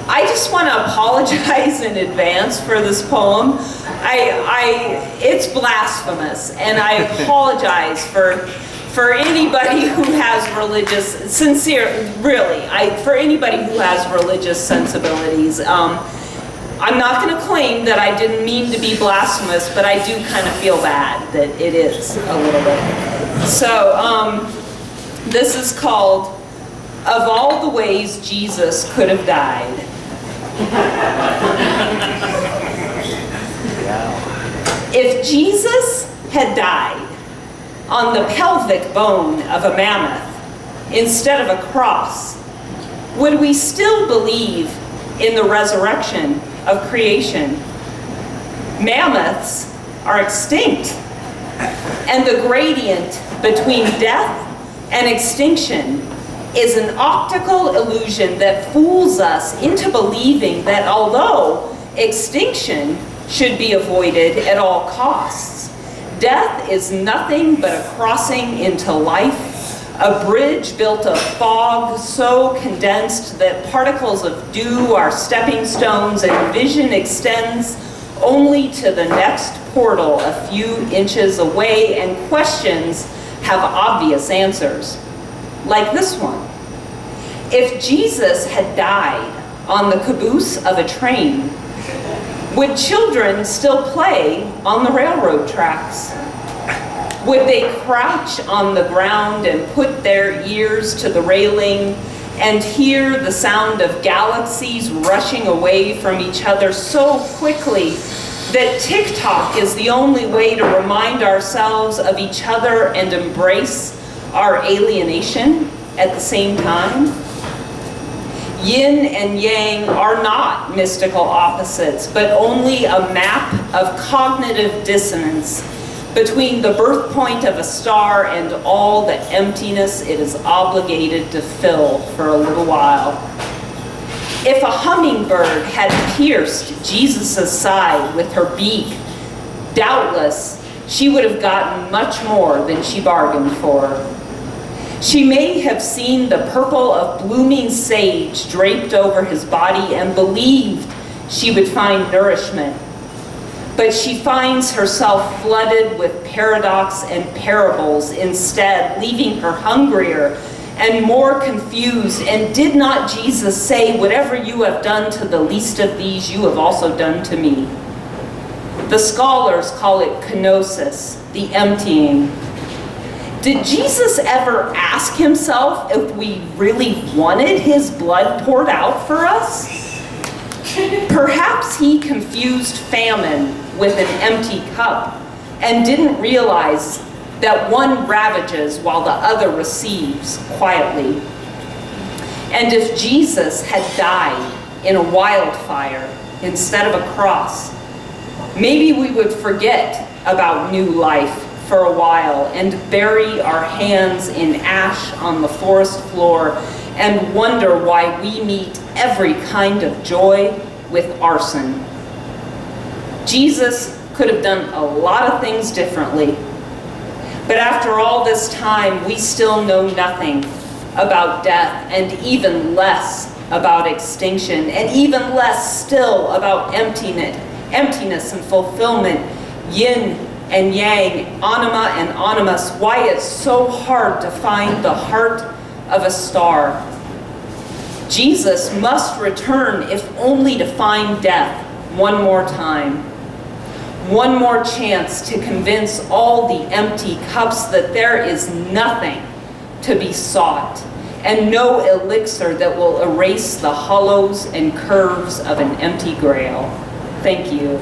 I just want to apologize in advance for this poem. It's blasphemous, and I apologize for anybody who has for anybody who has religious sensibilities. I'm not going to claim that I didn't mean to be blasphemous, but I do kind of feel bad that it is a little bit. So this is called Of All the Ways Jesus Could Have Died. If Jesus had died on the pelvic bone of a mammoth instead of a cross, would we still believe in the resurrection of creation? Mammoths are extinct, and the gradient between death and extinction is an optical illusion that fools us into believing that although extinction should be avoided at all costs, death is nothing but a crossing into life, a bridge built of fog so condensed that particles of dew are stepping stones and vision extends only to the next portal a few inches away, and questions have obvious answers, like this one. If Jesus had died on the caboose of a train, would children still play on the railroad tracks? Would they crouch on the ground and put their ears to the railing and hear the sound of galaxies rushing away from each other so quickly that TikTok is the only way to remind ourselves of each other and embrace our alienation at the same time? Yin and yang are not mystical opposites, but only a map of cognitive dissonance between the birth point of a star and all the emptiness it is obligated to fill for a little while. If a hummingbird had pierced Jesus' side with her beak, doubtless she would have gotten much more than she bargained for. She may have seen the purple of blooming sage draped over his body and believed she would find nourishment. But she finds herself flooded with paradox and parables instead, leaving her hungrier and more confused. And did not Jesus say, "Whatever you have done to the least of these, you have also done to me"? The scholars call it kenosis, the emptying. Did Jesus ever ask himself if we really wanted his blood poured out for us? Perhaps he confused famine with an empty cup and didn't realize that one ravages while the other receives quietly. And if Jesus had died in a wildfire instead of a cross, maybe we would forget about new life for a while and bury our hands in ash on the forest floor and wonder why we meet every kind of joy with arson. Jesus could have done a lot of things differently, but after all this time, we still know nothing about death, and even less about extinction, and even less still about emptiness and fulfillment, yin and yang, anima and animus, why it's so hard to find the heart of a star. Jesus must return, if only to find death one more time. One more chance to convince all the empty cups that there is nothing to be sought, and no elixir that will erase the hollows and curves of an empty grail. Thank you.